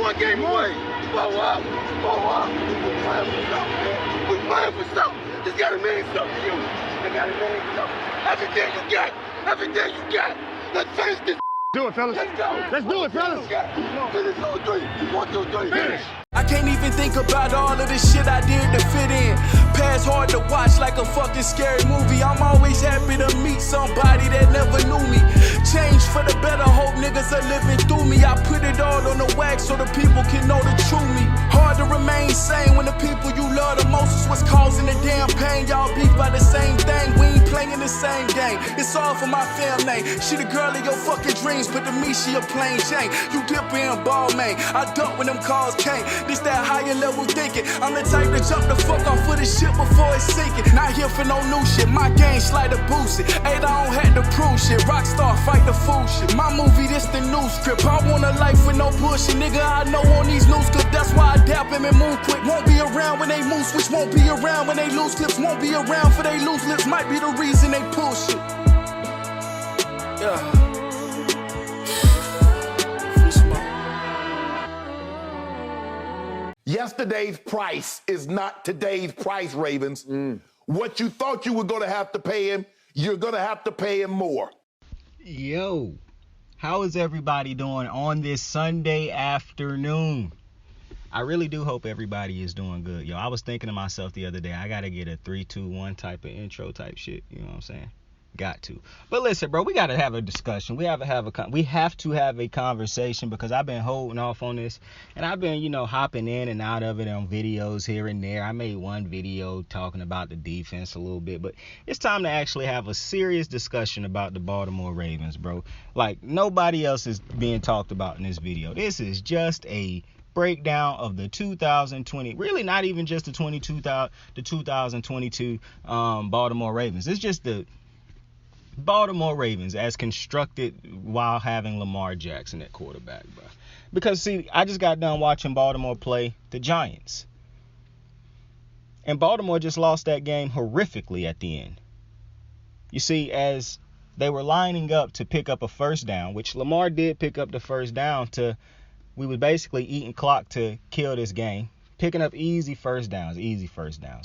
one game away. Blow up. We're playing for something, man. We're playing for something. It's gotta mean something to you. It gotta mean something. Everything you got. Everything you got. Let's finish this. Do it, fellas. Let's go. Let's do it, fellas. Finish 2-3. 1, 2, 3. Finish. I can't even think about all of the shit I did to fit in. Past hard to watch like a fucking scary movie. I'm always happy to meet somebody that never knew me. Change for the better, hope niggas are living through me. I put it all on the wax so the people can know the true me. Hard to remain sane when the people you love the most is what's causing the damn pain. Y'all beef by the same thing, we ain't playing the same game. It's all for my family. She the girl of your fucking dreams, but to me she a plain Jane. You dipper and ball man, I dump when them calls came. This that higher level thinking. I'm the type to jump the fuck off for the shit before it's sinking. Not here for no new shit. My game slide to boost it. Ain't I don't have to prove shit. Rockstar fight the fool shit. My movie, this the new script. I want a life with no bullshit. Nigga, I know on these news clips. That's why I dap him and move quick. Won't be around when they move switch. Won't be around when they lose clips. Won't be around for they lose lips. Might be the reason they pull shit. Yeah. Yesterday's price is not today's price, Ravens. What you thought you were going to have to pay him, you're going to have to pay him more. Yo, how is everybody doing on this Sunday afternoon? I really do hope everybody is doing good. Yo, I was thinking to myself the other day, I got to get a 3-2-1 type of intro type shit. You know what I'm saying? Got to. But listen, bro, we got to have a discussion. We have to have a conversation because I've been holding off on this and I've been, hopping in and out of it on videos here and there. I made one video talking about the defense a little bit, but it's time to actually have a serious discussion about the Baltimore Ravens, bro. Like nobody else is being talked about in this video. This is just a breakdown of the 2020, really not even just the 2022 Baltimore Ravens. It's just the Baltimore Ravens as constructed while having Lamar Jackson at quarterback, bro. Because, see, I just got done watching Baltimore play the Giants. And Baltimore just lost that game horrifically at the end. You see, as they were lining up to pick up a first down, which Lamar did pick up the first down we were basically eating clock to kill this game, picking up easy first downs.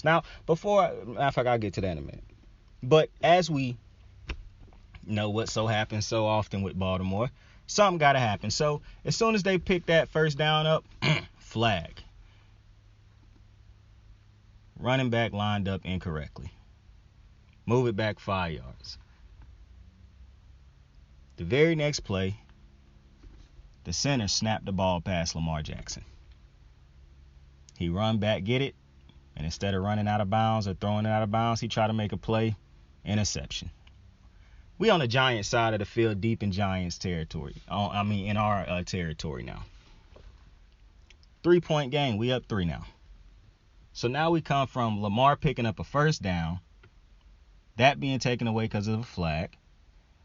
Now, I'll get to that in a minute. But as we know what so happens so often with Baltimore, something got to happen. So as soon as they pick that first down up, flag. Running back lined up incorrectly. Move it back 5 yards. The very next play, the center snapped the ball past Lamar Jackson. He run back, get it, and instead of running out of bounds or throwing it out of bounds, he tried to make a play, interception. We on the Giants side of the field, deep in Giants territory. In our territory now. 3-point game. We up 3 now. So now we come from Lamar picking up a first down, that being taken away because of a flag.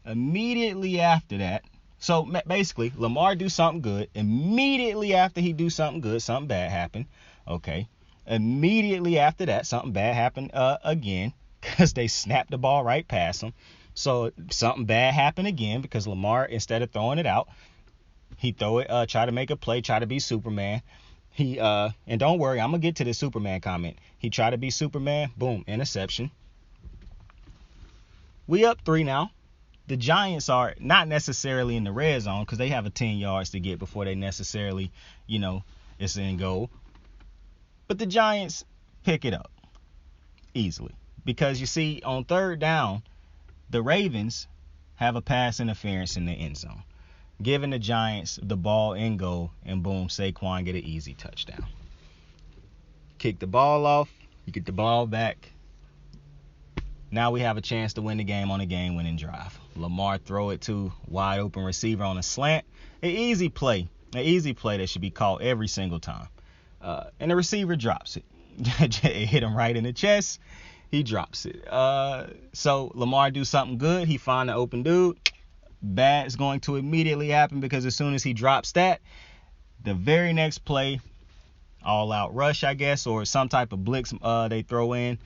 Immediately after that, so basically Lamar do something good. Immediately after he do something good, something bad happened. Okay. Immediately after that, something bad happened again because they snapped the ball right past him. So something bad happened again because Lamar, instead of throwing it out, he try to make a play, try to be Superman. And don't worry, I'm going to get to the Superman comment. He tried to be Superman, boom, interception. We up 3 now. The Giants are not necessarily in the red zone because they have a 10 yards to get before they necessarily, it's in goal. But the Giants pick it up easily because you see on third down, the Ravens have a pass interference in the end zone, giving the Giants the ball in goal, and boom, Saquon get an easy touchdown. Kick the ball off, you get the ball back. Now we have a chance to win the game on a game-winning drive. Lamar throw it to wide open receiver on a slant. An easy play that should be called every single time. And the receiver drops it. It hit him right in the chest. He drops it. So Lamar do something good. He find the open dude. Bad is going to immediately happen because as soon as he drops that, the very next play, all out rush, I guess, or some type of blitz they throw in.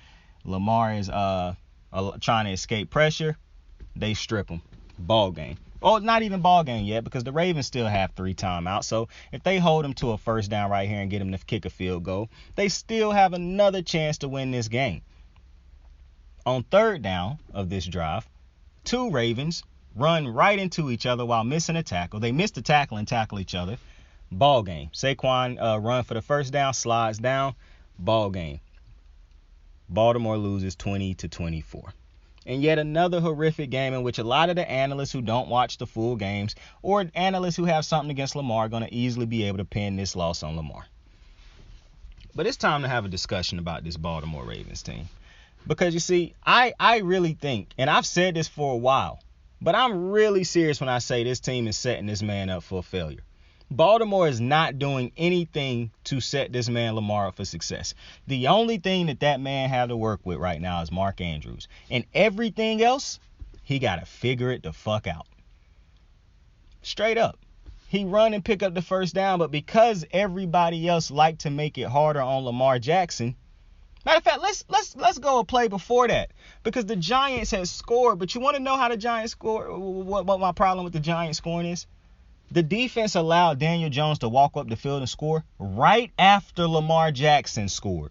Lamar is trying to escape pressure. They strip him. Ball game. Or not even ball game yet, because the Ravens still have 3 timeouts. So if they hold them to a first down right here and get them to kick a field goal, they still have another chance to win this game. On third down of this drive, 2 Ravens run right into each other while missing a tackle. They missed the tackle and tackle each other. Ball game. Saquon run for the first down, slides down. Ball game. Baltimore loses 20-24. And yet another horrific game in which a lot of the analysts who don't watch the full games or analysts who have something against Lamar are going to easily be able to pin this loss on Lamar. But it's time to have a discussion about this Baltimore Ravens team. Because you see, I really think, and I've said this for a while, but I'm really serious when I say this team is setting this man up for failure. Baltimore is not doing anything to set this man Lamar up for success. The only thing that man have to work with right now is Mark Andrews. And everything else, he got to figure it the fuck out. Straight up. He run and pick up the first down, but because everybody else like to make it harder on Lamar Jackson. Matter of fact, let's go a play before that. Because the Giants had scored, but you want to know how the Giants scored? What my problem with the Giants scoring is? The defense allowed Daniel Jones to walk up the field and score right after Lamar Jackson scored.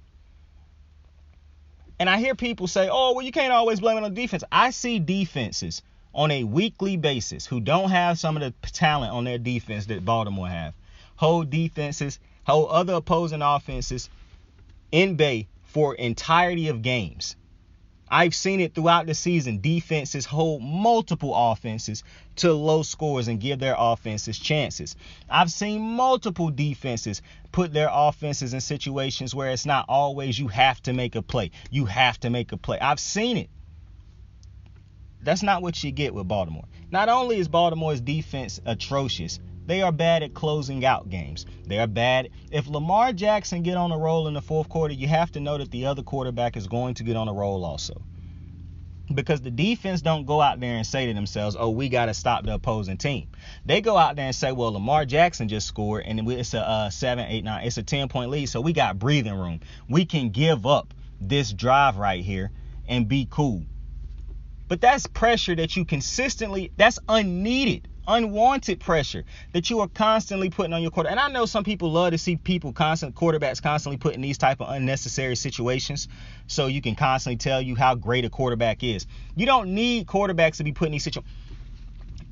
And I hear people say, oh, well, you can't always blame it on defense. I see defenses on a weekly basis who don't have some of the talent on their defense that Baltimore have. Hold other opposing offenses in bay for entirety of games. I've seen it throughout the season. Defenses hold multiple offenses to low scores and give their offenses chances. I've seen multiple defenses put their offenses in situations where it's not always you have to make a play. You have to make a play. I've seen it. That's not what you get with Baltimore. Not only is Baltimore's defense atrocious, they are bad at closing out games. They are bad. If Lamar Jackson get on a roll in the fourth quarter, you have to know that the other quarterback is going to get on a roll also. Because the defense don't go out there and say to themselves, oh, we got to stop the opposing team. They go out there and say, well, Lamar Jackson just scored, and it's a 7-8-9. It's a 10-point lead, so we got breathing room. We can give up this drive right here and be cool. But that's pressure that you consistently, that's unneeded, unwanted pressure that you are constantly putting on your quarterback. And I know some people love to see quarterbacks constantly put in these type of unnecessary situations so you can constantly tell you how great a quarterback is. You don't need quarterbacks to be put in these situations.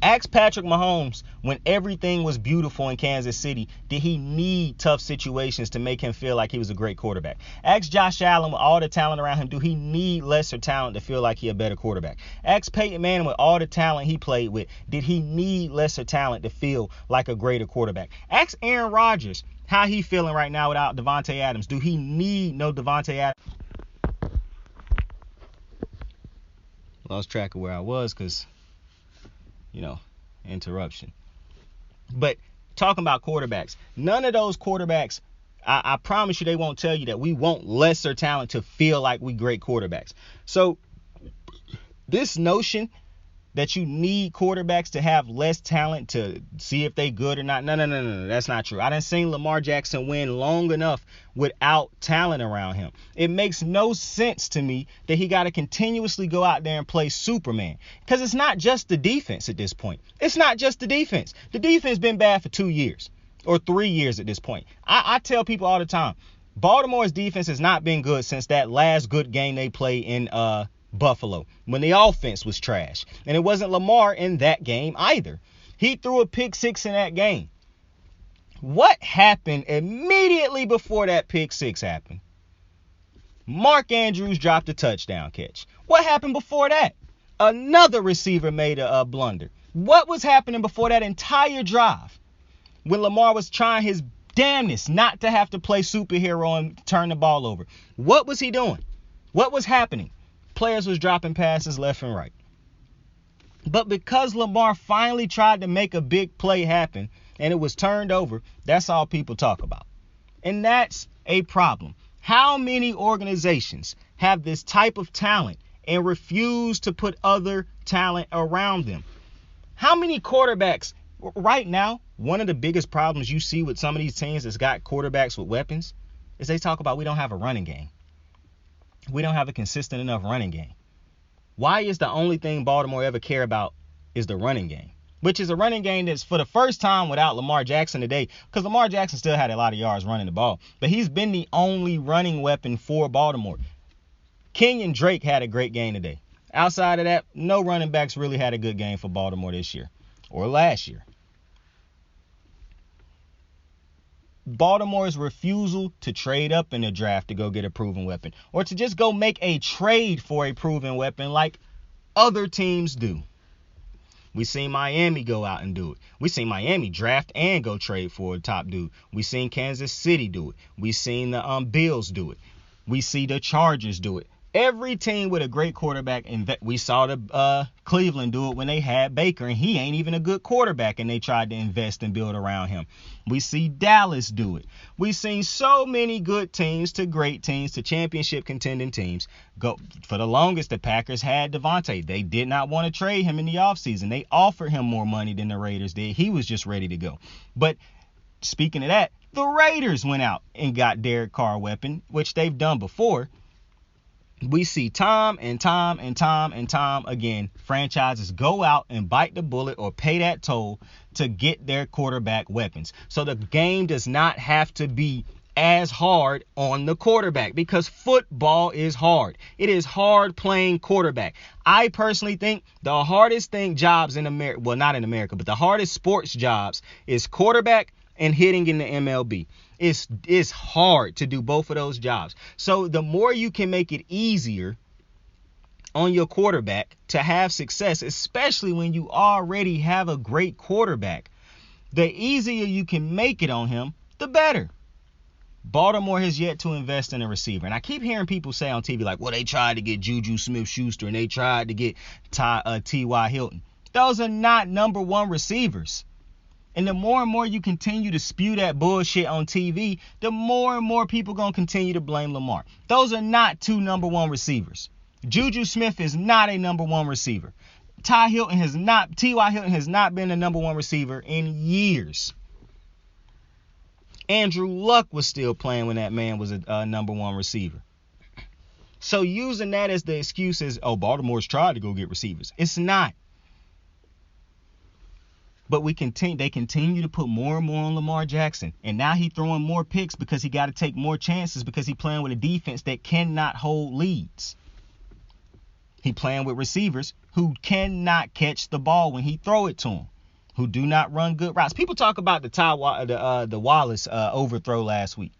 Ask Patrick Mahomes when everything was beautiful in Kansas City, did he need tough situations to make him feel like he was a great quarterback? Ask Josh Allen with all the talent around him, do he need lesser talent to feel like he a better quarterback? Ask Peyton Manning with all the talent he played with, did he need lesser talent to feel like a greater quarterback? Ask Aaron Rodgers how he feeling right now without Devontae Adams. Do he need no Devontae Adams? Lost track of where I was because interruption. But talking about quarterbacks, none of those quarterbacks, I promise you they won't tell you that we want lesser talent to feel like we great quarterbacks. So this notion that you need quarterbacks to have less talent to see if they good or not, no, that's not true. I done seen Lamar Jackson win long enough without talent around him. It makes no sense to me that he got to continuously go out there and play Superman, because it's not just the defense at this point. It's not just the defense. The defense been bad for 2 years or 3 years at this point. I tell people all the time, Baltimore's defense has not been good since that last good game they played in Buffalo, when the offense was trash. And it wasn't Lamar in that game either. He threw a pick six in that game. What happened immediately before that pick six happened? Mark Andrews dropped a touchdown catch. What happened before that? Another receiver made a blunder. What was happening before that entire drive when Lamar was trying his damnedest not to have to play superhero and turn the ball over? What was he doing? What was happening? Players was dropping passes left and right. But because Lamar finally tried to make a big play happen and it was turned over, that's all people talk about. And that's a problem. How many organizations have this type of talent and refuse to put other talent around them? How many quarterbacks right now, one of the biggest problems you see with some of these teams that's got quarterbacks with weapons is they talk about we don't have a running game. We don't have a consistent enough running game. Why is the only thing Baltimore ever care about is the running game? which is a running game that's for the first time without Lamar Jackson today, because Lamar Jackson still had a lot of yards running the ball, but he's been the only running weapon for Baltimore. Kenyon Drake had a great game today. Outside of that, no running backs really had a good game for Baltimore this year or last year. Baltimore's refusal to trade up in the draft to go get a proven weapon, or to just go make a trade for a proven weapon like other teams do. We seen Miami go out and do it. We seen Miami draft and go trade for a top dude. We seen Kansas City do it. We seen the Bills do it. We see the Chargers do it. Every team with a great quarterback, and we saw the Cleveland do it when they had Baker, and he ain't even a good quarterback, and they tried to invest and build around him. We see Dallas do it. We've seen so many good teams to great teams to championship contending teams go. For the longest, the Packers had Devontae. They did not want to trade him in the offseason. They offered him more money than the Raiders did. He was just ready to go. But speaking of that, the Raiders went out and got Derek Carr weapon, which they've done before. We see time and time again, franchises go out and bite the bullet or pay that toll to get their quarterback weapons. So the game does not have to be as hard on the quarterback, because football is hard. It is hard playing quarterback. I personally think the hardest jobs in America, well, not in America, but the hardest sports jobs is quarterback and hitting in the MLB. It's hard to do both of those jobs. So the more you can make it easier on your quarterback to have success, especially when you already have a great quarterback, the easier you can make it on him, the better. Baltimore has yet to invest in a receiver. And I keep hearing people say on TV, like, well, they tried to get Juju Smith-Schuster and they tried to get T.Y. Hilton. Those are not number one receivers. And the more and more you continue to spew that bullshit on TV, the more and more people going to continue to blame Lamar. Those are not two number one receivers. Juju Smith is not a number one receiver. T.Y. Hilton has not been a number one receiver in years. Andrew Luck was still playing when that man was a number one receiver. So using that as the excuse is, oh, Baltimore's tried to go get receivers. It's not. But they continue to put more and more on Lamar Jackson. And now he's throwing more picks because he got to take more chances because he's playing with a defense that cannot hold leads. He playing with receivers who cannot catch the ball when he throw it to them, who do not run good routes. People talk about the Wallace overthrow last week.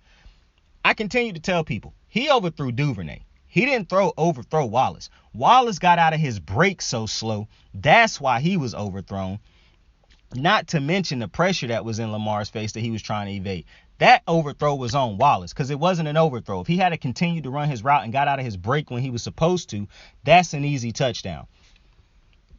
I continue to tell people, he overthrew Duvernay. He didn't overthrow Wallace. Wallace got out of his break so slow. That's why he was overthrown. Not to mention the pressure that was in Lamar's face that he was trying to evade. That overthrow was on Wallace because it wasn't an overthrow. If he had to continue to run his route and got out of his break when he was supposed to, that's an easy touchdown.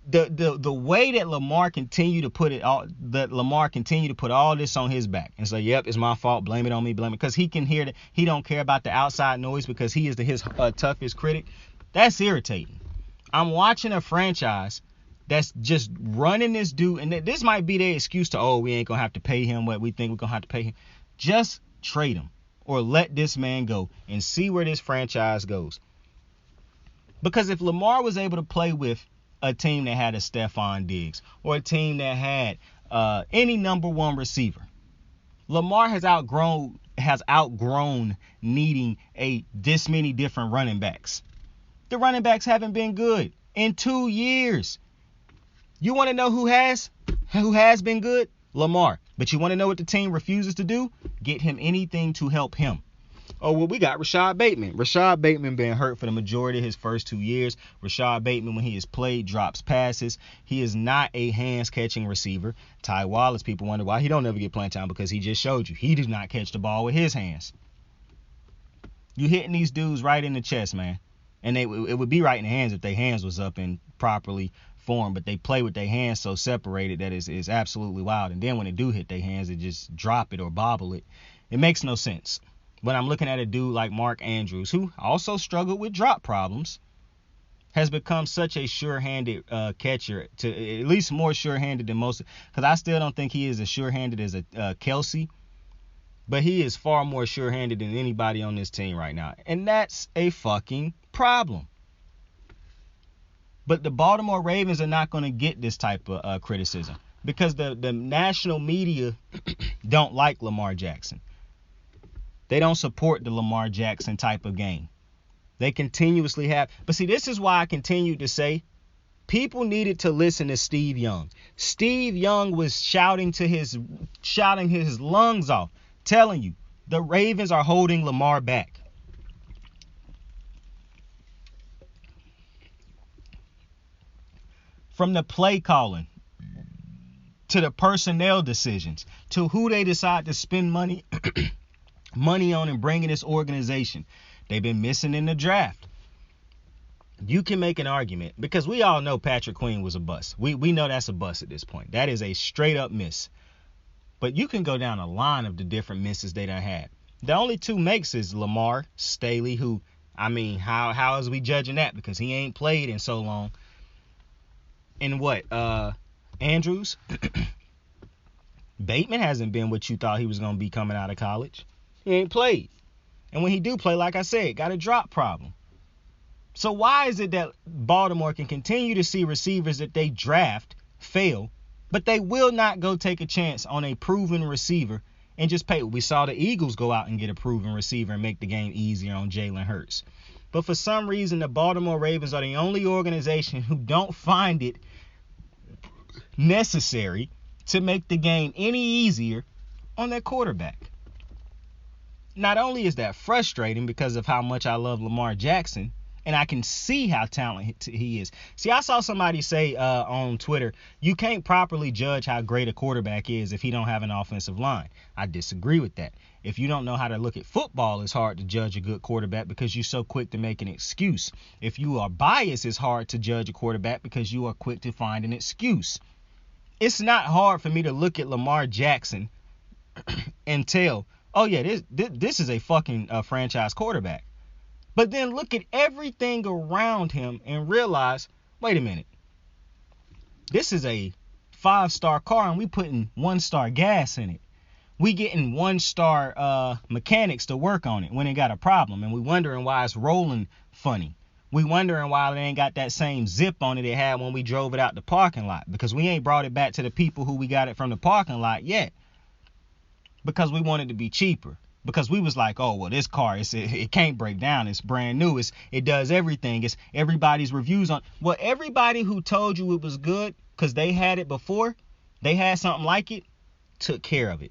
The way that Lamar continued to put all this on his back and say, yep, it's my fault, blame it on me, because he can hear that he don't care about the outside noise because he is his toughest critic. That's irritating. I'm watching a franchise that's just running this dude, and this might be their excuse to, oh, we ain't gonna have to pay him what we think we're gonna have to pay him. Just trade him or let this man go and see where this franchise goes. Because if Lamar was able to play with a team that had a Stephon Diggs or a team that had any number one receiver, Lamar has outgrown needing this many different running backs. The running backs haven't been good in 2 years. You want to know who has been good? Lamar. But you want to know what the team refuses to do? Get him anything to help him. Oh, well, we got Rashad Bateman. Rashad Bateman been hurt for the majority of his first 2 years. Rashad Bateman, when he is played, drops passes. He is not a hands-catching receiver. Ty Wallace, people wonder why he don't ever get playing time, because he just showed you. He does not catch the ball with his hands. You hitting these dudes right in the chest, man. And it would be right in the hands if their hands was up and properly form, but they play with their hands so separated that is absolutely wild. And then when they do hit their hands, they just drop it or bobble it. It makes no sense. When I'm looking at a dude like Mark Andrews, who also struggled with drop problems, has become such a sure-handed catcher, to at least more sure-handed than most, because I still don't think he is as sure-handed as a Kelsey, but he is far more sure-handed than anybody on this team right now. And that's a fucking problem. But the Baltimore Ravens are not going to get this type of criticism. because the national media don't like Lamar Jackson. They don't support the Lamar Jackson type of game. They continuously have. But see, this is why I continue to say people needed to listen to Steve Young. Steve Young was shouting his lungs off, telling you the Ravens are holding Lamar back. From the play calling to the personnel decisions to who they decide to spend money on and bring in this organization. They've been missing in the draft. You can make an argument because we all know Patrick Queen was a bust. We know that's a bust at this point. That is a straight up miss. But you can go down a line of the different misses they done had. The only two makes is Lamar Staley, who, I mean, how is we judging that? Because he ain't played in so long. And what? Andrews? Bateman hasn't been what you thought he was going to be coming out of college. He ain't played. And when he do play, like I said, got a drop problem. So why is it that Baltimore can continue to see receivers that they draft fail, but they will not go take a chance on a proven receiver and just pay? We saw the Eagles go out and get a proven receiver and make the game easier on Jalen Hurts. But for some reason, the Baltimore Ravens are the only organization who don't find it necessary to make the game any easier on their quarterback. Not only is that frustrating because of how much I love Lamar Jackson, and I can see how talented he is. See, I saw somebody say on Twitter, you can't properly judge how great a quarterback is if he don't have an offensive line. I disagree with that. If you don't know how to look at football, it's hard to judge a good quarterback because you're so quick to make an excuse. If you are biased, it's hard to judge a quarterback because you are quick to find an excuse. It's not hard for me to look at Lamar Jackson and tell, oh yeah, this is a fucking franchise quarterback. But then look at everything around him and realize, wait a minute. This is a 5-star car and we putting 1-star gas in it. We getting 1-star mechanics to work on it when it got a problem. And we wondering why it's rolling funny. We wondering why it ain't got that same zip on it had when we drove it out the parking lot. Because we ain't brought it back to the people who we got it from the parking lot yet. Because we want it to be cheaper. Because we was like, oh, well, this car, it can't break down. It's brand new. It does everything. It's everybody's reviews on. Well, everybody who told you it was good because they had it before, they had something like it, took care of it.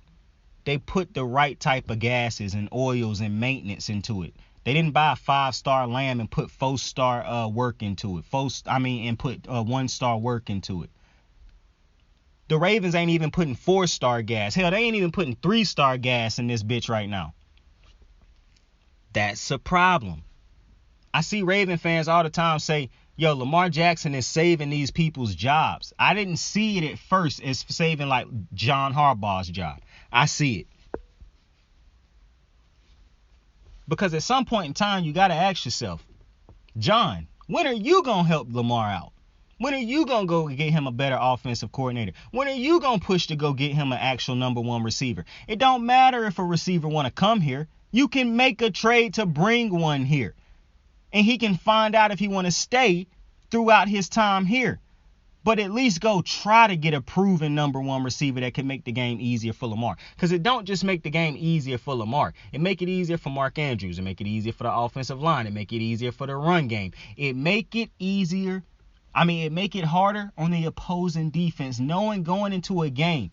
They put the right type of gases and oils and maintenance into it. They didn't buy a 5-star lamb and put 4-star work into it. And put 1-star work into it. The Ravens ain't even putting 4-star gas. Hell, they ain't even putting 3-star gas in this bitch right now. That's a problem. I see Raven fans all the time say, yo, Lamar Jackson is saving these people's jobs. I didn't see it at first as saving like John Harbaugh's job. I see it. Because at some point in time, you got to ask yourself, John, when are you going to help Lamar out? When are you going to go get him a better offensive coordinator? When are you going to push to go get him an actual number one receiver? It don't matter if a receiver want to come here. You can make a trade to bring one here. And he can find out if he want to stay throughout his time here. But at least go try to get a proven number one receiver that can make the game easier for Lamar. Because it don't just make the game easier for Lamar. It make it easier for Mark Andrews. It make it easier for the offensive line. It make it easier for the run game. It make it harder on the opposing defense, knowing going into a game,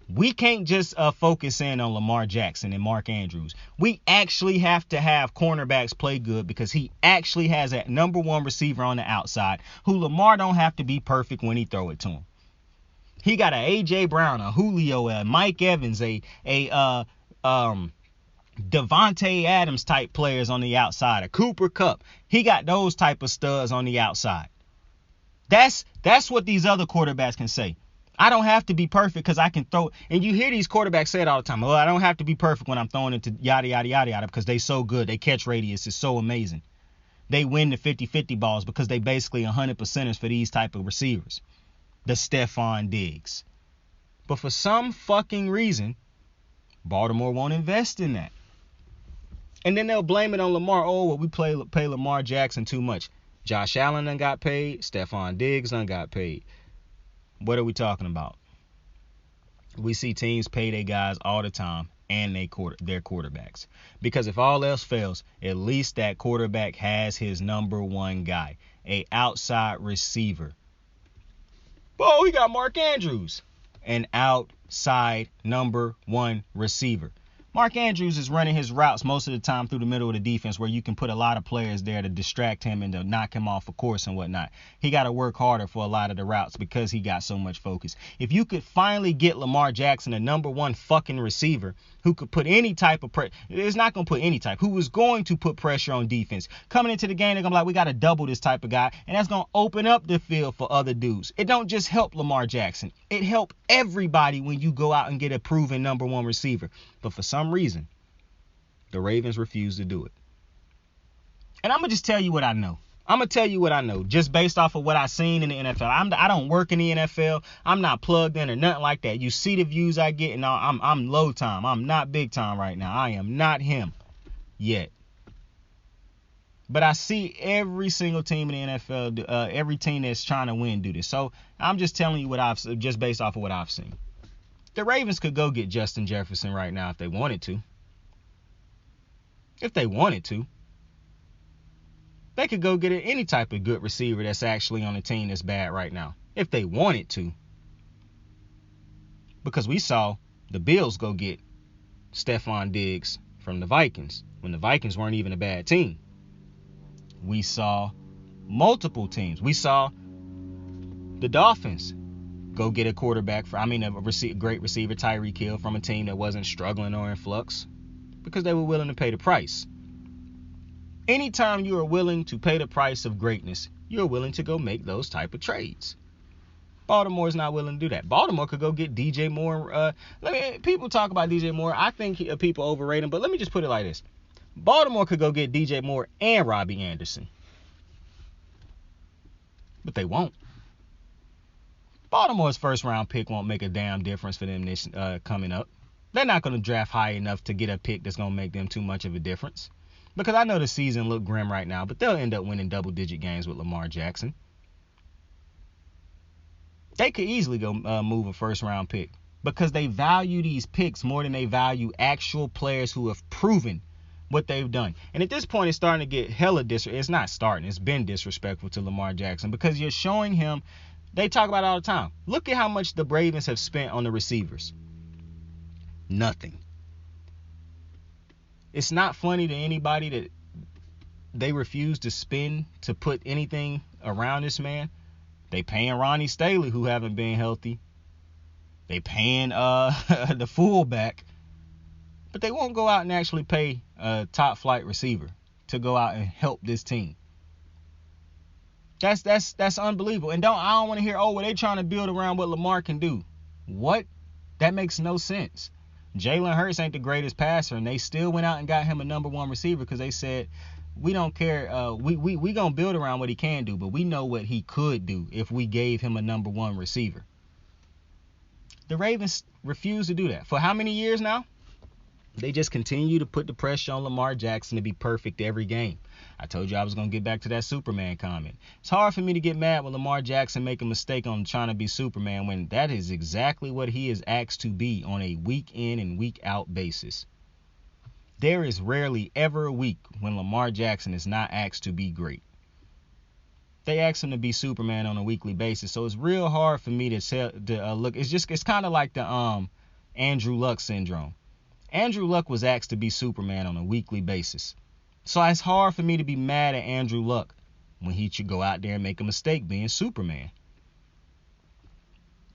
we can't just focus in on Lamar Jackson and Mark Andrews. We actually have to have cornerbacks play good because he actually has that number one receiver on the outside who Lamar don't have to be perfect when he throw it to him. He got a A.J. Brown, a Julio, a Mike Evans, a Devontae Adams type players on the outside, a Cooper Kupp. He got those type of studs on the outside. That's what these other quarterbacks can say. I don't have to be perfect because I can throw. And you hear these quarterbacks say it all the time. Well, I don't have to be perfect when I'm throwing it to yada, yada, yada, yada because they so good. They catch radius is so amazing. They win the 50-50 balls because they basically 100%ers for these type of receivers. The Stephon Diggs. But for some fucking reason, Baltimore won't invest in that. And then they'll blame it on Lamar. Oh, well, we pay Lamar Jackson too much. Josh Allen done got paid. Stephon Diggs done got paid. What are we talking about? We see teams pay their guys all the time and their quarterbacks. Because if all else fails, at least that quarterback has his number one guy, a outside receiver. Oh, he got Mark Andrews, an outside number one receiver. Mark Andrews is running his routes most of the time through the middle of the defense, where you can put a lot of players there to distract him and to knock him off of course and whatnot. He got to work harder for a lot of the routes because he got so much focus. If you could finally get Lamar Jackson, a number one fucking receiver, who could put any type of pressure, it's not going to put any type, who was going to put pressure on defense. Coming into the game, they're going to be like, we got to double this type of guy, and that's going to open up the field for other dudes. It don't just help Lamar Jackson. It help everybody when you go out and get a proven number one receiver. But for some reason, the Ravens refuse to do it. And I'm going to just tell you what I know. I'm going to tell you what I know just based off of what I've seen in the NFL. I don't work in the NFL. I'm not plugged in or nothing like that. You see the views I get, and I'm low time. I'm not big time right now. I am not him yet. But I see every single team in the NFL, every team that's trying to win do this. So I'm just telling you just based off of what I've seen. The Ravens could go get Justin Jefferson right now if they wanted to. If they wanted to. They could go get any type of good receiver that's actually on a team that's bad right now. If they wanted to. Because we saw the Bills go get Stephon Diggs from the Vikings when the Vikings weren't even a bad team. We saw multiple teams. We saw the Dolphins go get a quarterback great receiver, Tyreek Hill, from a team that wasn't struggling or in flux because they were willing to pay the price. Anytime you are willing to pay the price of greatness, you're willing to go make those type of trades. Baltimore's not willing to do that. Baltimore could go get DJ Moore. People talk about DJ Moore. I think people overrate him, but let me just put it like this. Baltimore could go get DJ Moore and Robbie Anderson. But they won't. Baltimore's first round pick won't make a damn difference for them this coming up. They're not going to draft high enough to get a pick that's going to make them too much of a difference. Because I know the season look grim right now, but they'll end up winning double-digit games with Lamar Jackson. They could easily go move a first-round pick because they value these picks more than they value actual players who have proven what they've done. And at this point, it's starting to get hella disrespectful. It's not starting. It's been disrespectful to Lamar Jackson because you're showing him. They talk about it all the time. Look at how much the Ravens have spent on the receivers. Nothing. It's not funny to anybody that they refuse to spend to put anything around this man. They paying Ronnie Staley, who haven't been healthy. They paying the fullback. But they won't go out and actually pay a top flight receiver to go out and help this team. That's unbelievable. And I don't want to hear, they trying to build around what Lamar can do. What? That makes no sense. Jalen Hurts ain't the greatest passer, and they still went out and got him a number one receiver because they said, we don't care. We gonna build around what he can do, but we know what he could do if we gave him a number one receiver. The Ravens refuse to do that. For how many years now? They just continue to put the pressure on Lamar Jackson to be perfect every game. I told you I was going to get back to that Superman comment. It's hard for me to get mad when Lamar Jackson make a mistake on trying to be Superman when that is exactly what he is asked to be on a week in and week out basis. There is rarely ever a week when Lamar Jackson is not asked to be great. They ask him to be Superman on a weekly basis, so it's real hard for me to look. It's kind of like the Andrew Luck syndrome. Andrew Luck was asked to be Superman on a weekly basis. So it's hard for me to be mad at Andrew Luck when he should go out there and make a mistake being Superman.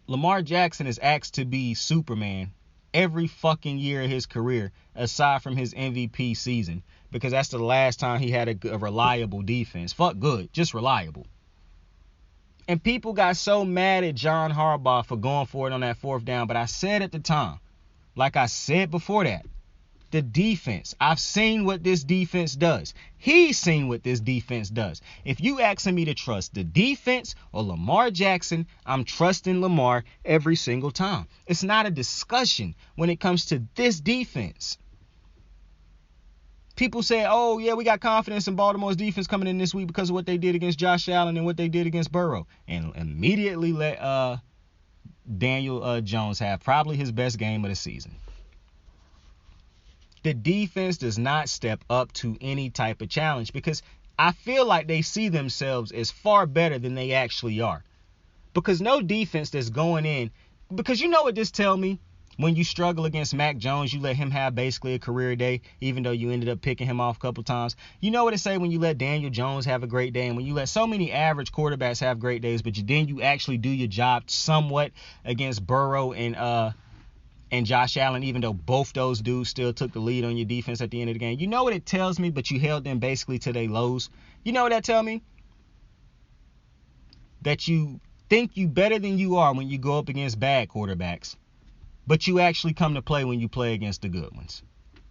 Lamar Jackson is asked to be Superman every fucking year of his career, aside from his MVP season, because that's the last time he had a reliable defense. Fuck good, just reliable. And people got so mad at John Harbaugh for going for it on that fourth down, but I said at the time, like I said before that, the defense, I've seen what this defense does. He's seen what this defense does. If you asking me to trust the defense or Lamar Jackson, I'm trusting Lamar every single time. It's not a discussion when it comes to this defense. People say, we got confidence in Baltimore's defense coming in this week because of what they did against Josh Allen and what they did against Burrow. And immediately let Daniel Jones have probably his best game of the season. The defense does not step up to any type of challenge because I feel like they see themselves as far better than they actually are. Because no defense that's going in, because you know what this tell me? When you struggle against Mac Jones, you let him have basically a career day, even though you ended up picking him off a couple times. You know what it say when you let Daniel Jones have a great day, and when you let so many average quarterbacks have great days, but then you actually do your job somewhat against Burrow and Josh Allen, even though both those dudes still took the lead on your defense at the end of the game. You know what it tells me, but you held them basically to their lows. You know what that tell me? That you think you better than you are when you go up against bad quarterbacks, but you actually come to play when you play against the good ones.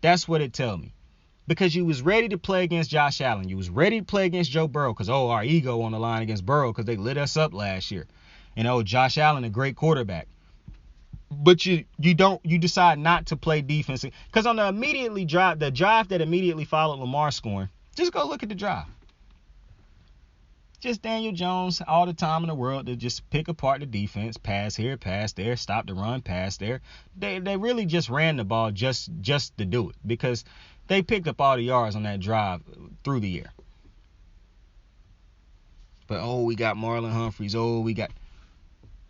That's what it tell me. Because you was ready to play against Josh Allen. You was ready to play against Joe Burrow because, our ego on the line against Burrow because they lit us up last year. And, Josh Allen, a great quarterback. But you decide not to play defense. Because on the drive that immediately followed Lamar scoring, just go look at the drive. Just Daniel Jones all the time in the world to just pick apart the defense, pass here, pass there, stop the run, pass there. They really just ran the ball just to do it because they picked up all the yards on that drive through the air. But, we got Marlon Humphreys. Marlon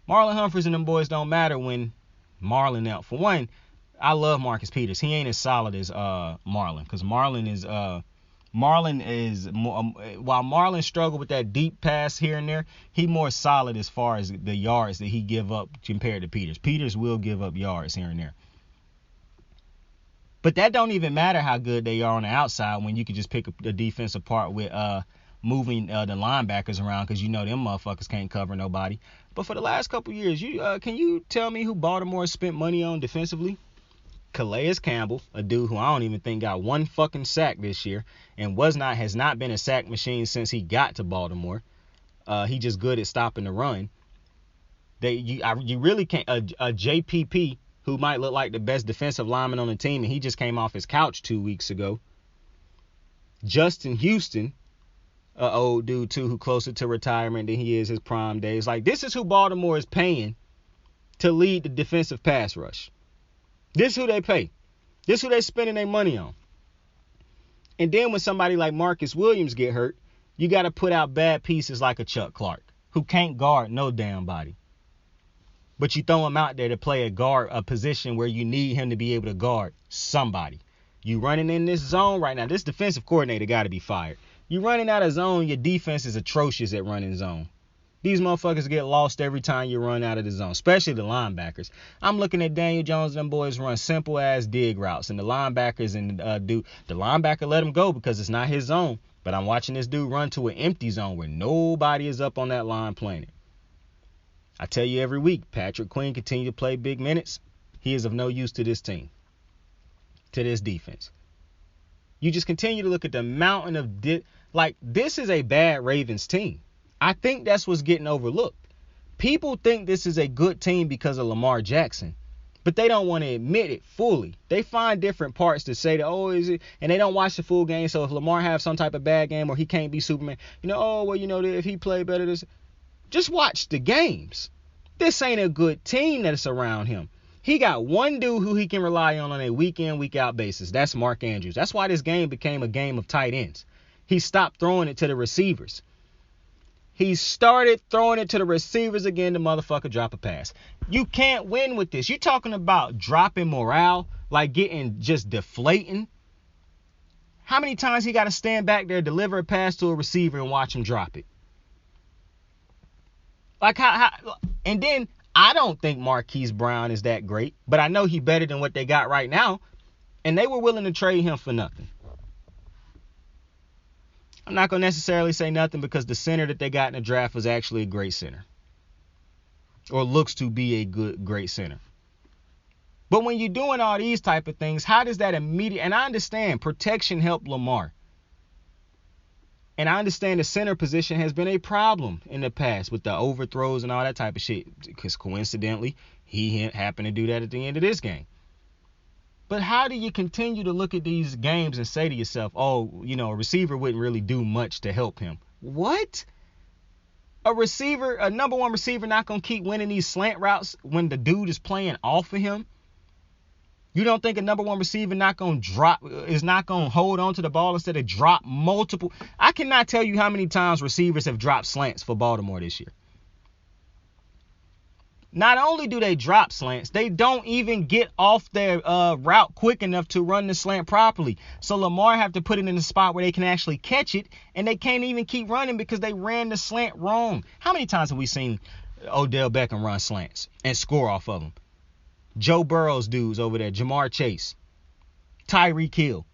Humphreys and them boys don't matter when Marlon out. For one, I love Marcus Peters. He ain't as solid as Marlon because Marlon is while Marlon struggled with that deep pass here and there, he more solid as far as the yards that he give up compared to Peters. Peters will give up yards here and there. But that don't even matter how good they are on the outside when you can just pick the defense apart with moving the linebackers around because them motherfuckers can't cover nobody. But for the last couple years, can you tell me who Baltimore spent money on defensively? Calais Campbell, a dude who I don't even think got one fucking sack this year and has not been a sack machine since he got to Baltimore. He just good at stopping the run. You really can't a JPP who might look like the best defensive lineman on the team, and he just came off his couch 2 weeks ago. Justin Houston, an old dude too, who closer to retirement than he is his prime days. Like, this is who Baltimore is paying to lead the defensive pass rush. This is who they pay. This is who they spending their money on. And then when somebody like Marcus Williams get hurt, you got to put out bad pieces like a Chuck Clark, who can't guard no damn body. But you throw him out there to play a position where you need him to be able to guard somebody. You running in this zone right now. This defensive coordinator got to be fired. You running out of zone, your defense is atrocious at running zone. These motherfuckers get lost every time you run out of the zone, especially the linebackers. I'm looking at Daniel Jones and them boys run simple-ass dig routes, and the linebackers the linebacker let him go because it's not his zone. But I'm watching this dude run to an empty zone where nobody is up on that line playing it. I tell you every week, Patrick Queen continue to play big minutes. He is of no use to this team, to this defense. You just continue to look at the mountain of this is a bad Ravens team. I think that's what's getting overlooked. People think this is a good team because of Lamar Jackson, but they don't want to admit it fully. They find different parts to say that, is it? And they don't watch the full game. So if Lamar have some type of bad game or he can't be Superman, if he played better, just watch the games. This ain't a good team that's around him. He got one dude who he can rely on a week in, week out basis. That's Mark Andrews. That's why this game became a game of tight ends. He stopped throwing it to the receivers. He started throwing it to the receivers again. The motherfucker drop a pass. You can't win with this. You're talking about dropping morale, like getting just deflating. How many times he got to stand back there, deliver a pass to a receiver, and watch him drop it? Like how? And then I don't think Marquise Brown is that great, but I know he's better than what they got right now, and they were willing to trade him for nothing. I'm not going to necessarily say nothing because the center that they got in the draft was actually a great center. Or looks to be a great center. But when you're doing all these type of things, how does that immediate... And I understand protection helped Lamar. And I understand the center position has been a problem in the past with the overthrows and all that type of shit. Because coincidentally, he happened to do that at the end of this game. But how do you continue to look at these games and say to yourself, a receiver wouldn't really do much to help him? What? A number one receiver not going to keep winning these slant routes when the dude is playing off of him? You don't think a number one receiver is not going to hold on to the ball instead of drop multiple? I cannot tell you how many times receivers have dropped slants for Baltimore this year. Not only do they drop slants, they don't even get off their route quick enough to run the slant properly. So Lamar have to put it in a spot where they can actually catch it, and they can't even keep running because they ran the slant wrong. How many times have we seen Odell Beckham run slants and score off of them? Joe Burrow's dudes over there, Jamar Chase, Tyreek Hill.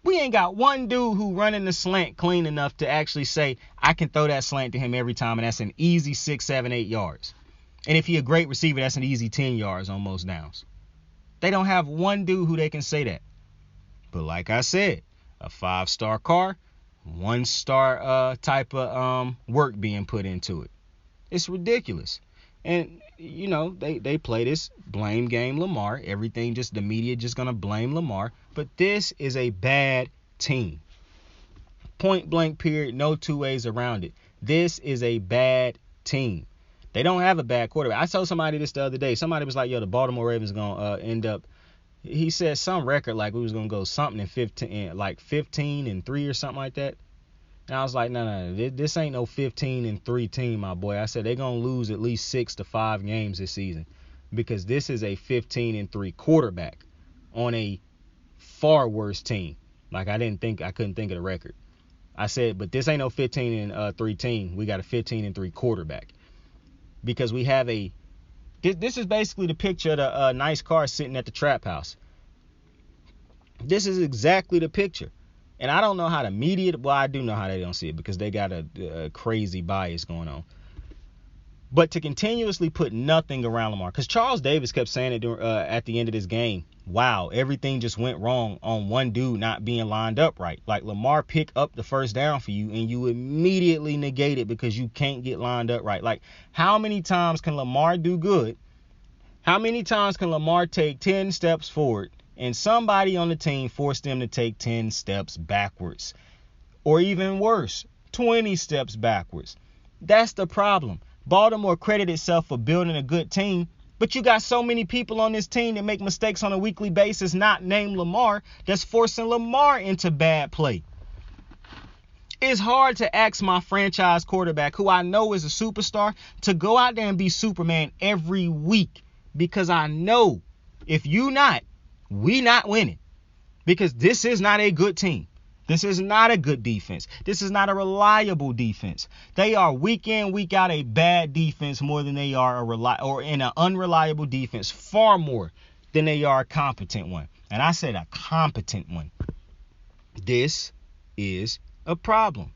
We ain't got one dude who running the slant clean enough to actually say, I can throw that slant to him every time, and that's an easy 6, 7, 8 yards. And if he a great receiver, that's an easy 10 yards on most downs. They don't have one dude who they can say that. But like I said, a 5-star car, 1-star type of work being put into it. It's ridiculous. And, you know, they play this blame game Lamar. Everything the media just going to blame Lamar. But this is a bad team. Point blank period, no two ways around it. This is a bad team. They don't have a bad quarterback. I told somebody this the other day. Somebody was like, yo, the Baltimore Ravens going to end up, he said some record like we was going to go something in 15-3 or something like that. And I was like, no, this ain't no 15-3 team, my boy. I said they're going to lose at least 6 to 5 games this season because this is a 15-3 quarterback on a far worse team. Like I couldn't think of the record. I said, but this ain't no 15-3 team. We got a 15-3 quarterback. Because we have this is basically the picture of the nice car sitting at the trap house. This is exactly the picture. And I don't know how the media, well, I do know how they don't see it because they got a crazy bias going on. But to continuously put nothing around Lamar, because Charles Davis kept saying it at the end of this game, wow, everything just went wrong on one dude not being lined up right. Like Lamar pick up the first down for you and you immediately negate it because you can't get lined up right. Like how many times can Lamar do good? How many times can Lamar take 10 steps forward and somebody on the team force them to take 10 steps backwards? Or even worse, 20 steps backwards. That's the problem. Baltimore credit itself for building a good team, but you got so many people on this team that make mistakes on a weekly basis, not named Lamar, that's forcing Lamar into bad play. It's hard to ask my franchise quarterback, who I know is a superstar, to go out there and be Superman every week because I know if you not, we not winning because this is not a good team. This is not a good defense. This is not a reliable defense. They are week in, week out a bad defense more than they are an unreliable defense, far more than they are a competent one. And I said a competent one. This is a problem.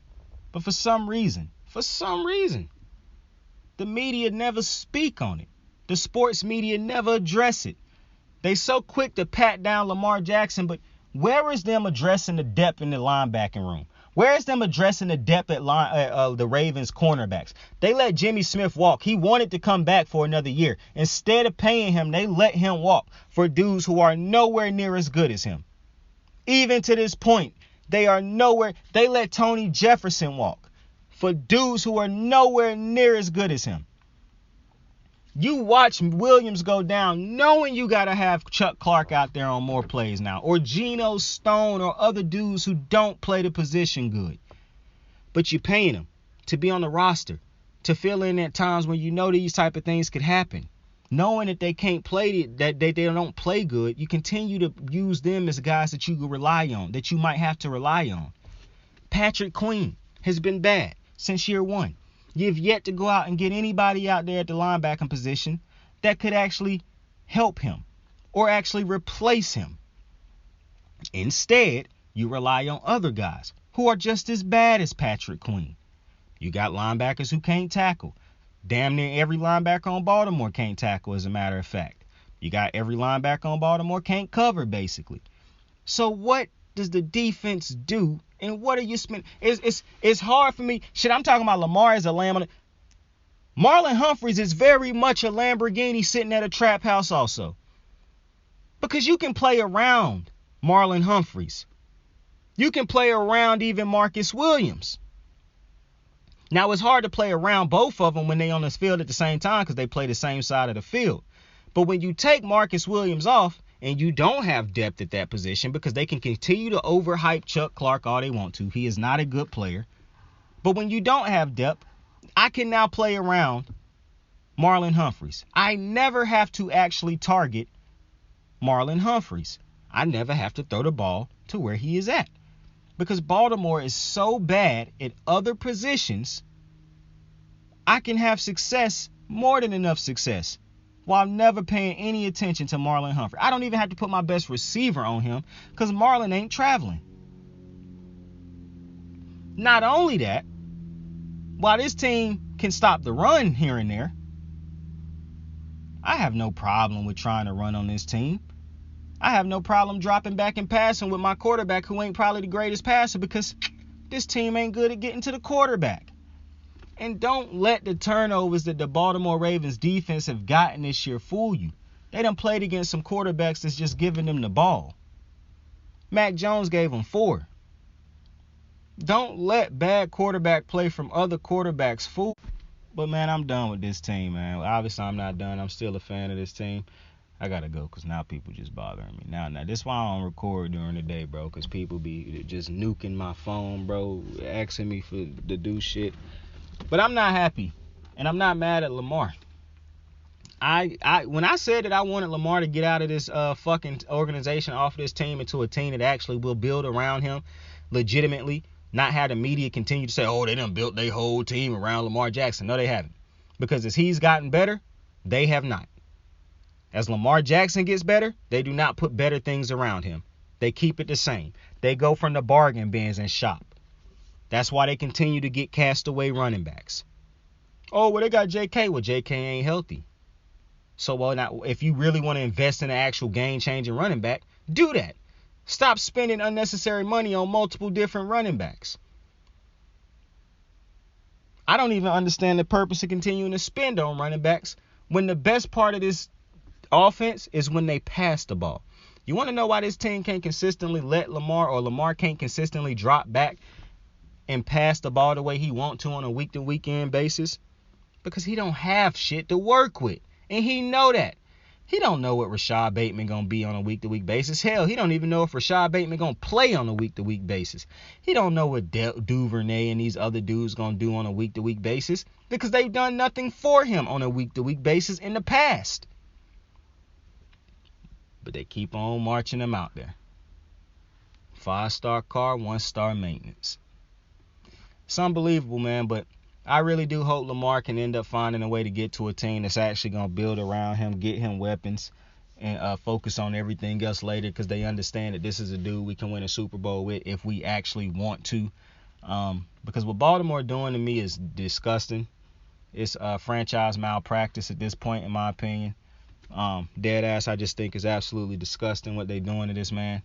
But for some reason, the media never speak on it. The sports media never address it. They so quick to pat down Lamar Jackson, but where is them addressing the depth in the linebacking room? Where is them addressing the depth at the Ravens cornerbacks? They let Jimmy Smith walk. He wanted to come back for another year. Instead of paying him, they let him walk for dudes who are nowhere near as good as him. Even to this point, they are nowhere. They let Tony Jefferson walk for dudes who are nowhere near as good as him. You watch Williams go down knowing you got to have Chuck Clark out there on more plays now, or Geno Stone or other dudes who don't play the position good. But you're paying them to be on the roster, to fill in at times when you know these type of things could happen. Knowing that they can't play, that they don't play good, you continue to use them as guys that you can rely on, that you might have to rely on. Patrick Queen has been bad since year one. You've yet to go out and get anybody out there at the linebacking position that could actually help him or actually replace him. Instead, you rely on other guys who are just as bad as Patrick Queen. You got linebackers who can't tackle. Damn near every linebacker on Baltimore can't tackle, as a matter of fact. You got every linebacker on Baltimore can't cover, basically. So what does the defense do? And what are you spending? It's hard for me. Shit, I'm talking about Lamar as a lamb. Marlon Humphreys is very much a Lamborghini sitting at a trap house also. Because you can play around Marlon Humphreys. You can play around even Marcus Williams. Now, it's hard to play around both of them when they on this field at the same time because they play the same side of the field. But when you take Marcus Williams off and you don't have depth at that position because they can continue to overhype Chuck Clark all they want to. He is not a good player. But when you don't have depth, I can now play around Marlon Humphreys. I never have to actually target Marlon Humphreys. I never have to throw the ball to where he is at. Because Baltimore is so bad at other positions, I can have success, more than enough success, while never paying any attention to Marlon Humphrey. I don't even have to put my best receiver on him because Marlon ain't traveling. Not only that, while this team can stop the run here and there, I have no problem with trying to run on this team. I have no problem dropping back and passing with my quarterback who ain't probably the greatest passer because this team ain't good at getting to the quarterback. And don't let the turnovers that the Baltimore Ravens defense have gotten this year fool you. They done played against some quarterbacks that's just giving them the ball. Mac Jones gave them 4. Don't let bad quarterback play from other quarterbacks fool. But, man, I'm done with this team, man. Obviously, I'm not done. I'm still a fan of this team. I got to go because now people just bothering me. Now, this is why I don't record during the day, bro, because people be just nuking my phone, bro, asking me to do shit. But I'm not happy, and I'm not mad at Lamar. When I said that I wanted Lamar to get out of this fucking organization, off this team, into a team that actually will build around him legitimately, not have the media continue to say, oh, they done built their whole team around Lamar Jackson. No, they haven't. Because as he's gotten better, they have not. As Lamar Jackson gets better, they do not put better things around him. They keep it the same. They go from the bargain bins and shop. That's why they continue to get castaway running backs. Oh, well, they got J.K. Well, J.K. ain't healthy. So, well, now, if you really want to invest in an actual game-changing running back, do that. Stop spending unnecessary money on multiple different running backs. I don't even understand the purpose of continuing to spend on running backs when the best part of this offense is when they pass the ball. You want to know why this team can't consistently let Lamar, or Lamar can't consistently drop back and pass the ball the way he want to on a week-to-weekend basis? Because he don't have shit to work with. And he know that. He don't know what Rashad Bateman going to be on a week-to-week basis. Hell, he don't even know if Rashad Bateman going to play on a week-to-week basis. He don't know what Duvernay and these other dudes going to do on a week-to-week basis because they've done nothing for him on a week-to-week basis in the past. But they keep on marching him out there. 5-star car, 1-star maintenance. It's unbelievable, man, but I really do hope Lamar can end up finding a way to get to a team that's actually going to build around him, get him weapons, and focus on everything else later because they understand that this is a dude we can win a Super Bowl with if we actually want to. Because what Baltimore doing to me is disgusting. It's franchise malpractice at this point, in my opinion. Dead ass, I just think is absolutely disgusting what they doing to this man.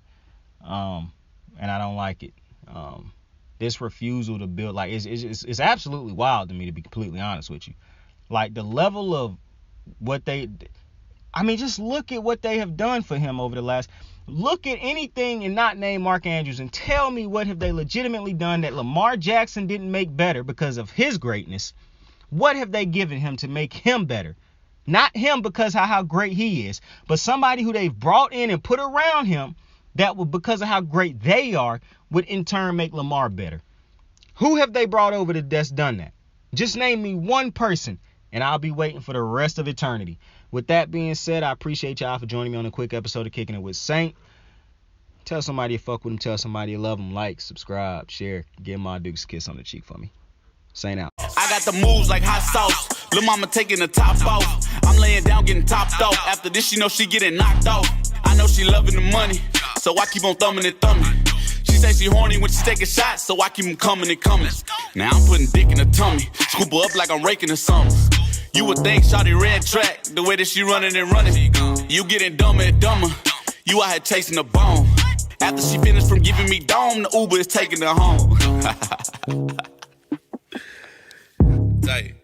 And I don't like it. This refusal to build, like, it's absolutely wild to me, to be completely honest with you. Like, the level of what just look at what they have done for him over the last, look at anything and not name Mark Andrews and tell me what have they legitimately done that Lamar Jackson didn't make better because of his greatness. What have they given him to make him better? Not him because of how great he is, but somebody who they've brought in and put around him that would, because of how great they are, would in turn make Lamar better. Who have they brought over that's done that? Just name me one person, and I'll be waiting for the rest of eternity. With that being said, I appreciate y'all for joining me on a quick episode of Kicking It with Saint. Tell somebody you fuck with them. Tell somebody you love them. Like, subscribe, share. Give my Duke's a kiss on the cheek for me. Saint out. I got the moves like hot sauce. Lil' mama taking the top off. I'm laying down getting topped off. After this, you know she getting knocked off. I know she loving the money, so I keep on thumbing and thumbing. She say she horny when she taking shots, so I keep them coming and coming. Now I'm putting dick in her tummy, scoop her up like I'm raking her something. You would think shawty red track, the way that she running and running. You getting dumber and dumber, you out here chasing the bone. After she finished from giving me dome, the Uber is taking her home. Tight.